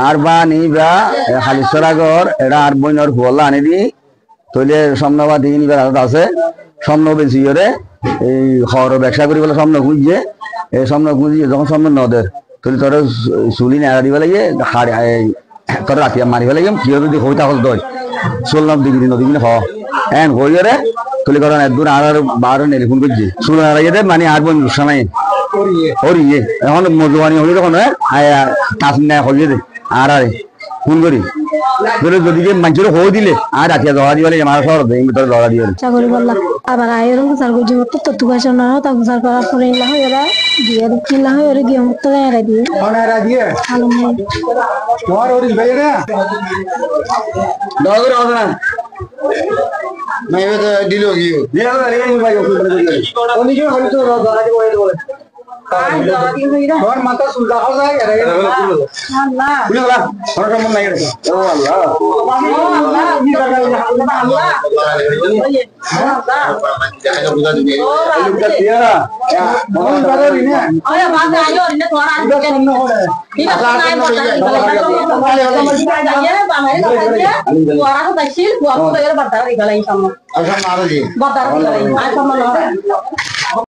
আর বা নিবা হালিশরাগর এটা আর বইনর হুয়াল্লা আনি দি তৈলে সামনে বা দিন আছে সামনে বেশি করে এই খর ব্যবসা করি বলে সামনে খুঁজছে এই সামনে খুঁজিয়ে যখন সামনে নদের তৈলে তোর চুলি নেড়া দিবে লাগে তোর রাতি মারি ফেলে কি যদি হইতা হল দই চললাম দিবি নদী হ এন হই রে তুলি করেন একদূর আর বারো নেলিফোন করছি চুল নেড়াইয়ে মানে আর বোন নাই হরিয়ে এখন মজুয়ানি হলি তখন টাচ নেয় হইয়ে দে আর আরে ফোন করি যদি মানুষের হয়ে দিলে আর রাখিয়া জড়া দিবে আমার শহর ভিতরে জড়া দিয়ে চাকরি করলাম আবার আয়েরও গুজার করছি মতো তত্ত্ব পয়সা না তা গুজার করার পরে না হয় ওরা দিয়ে কিনা হয় ওরা দিয়ে মতো এরা দিয়ে ভালো তোমার ওরিস ভাই না দগর হবে না নাই দিল গিয়ে দিয়ে ভাই উনি কি হলো তো জড়া দিব বলে তোর মাথা সুলটা হল যায় আল্লাহ বুঝলি না তোর মন নাই রে ও আল্লাহ আল্লাহ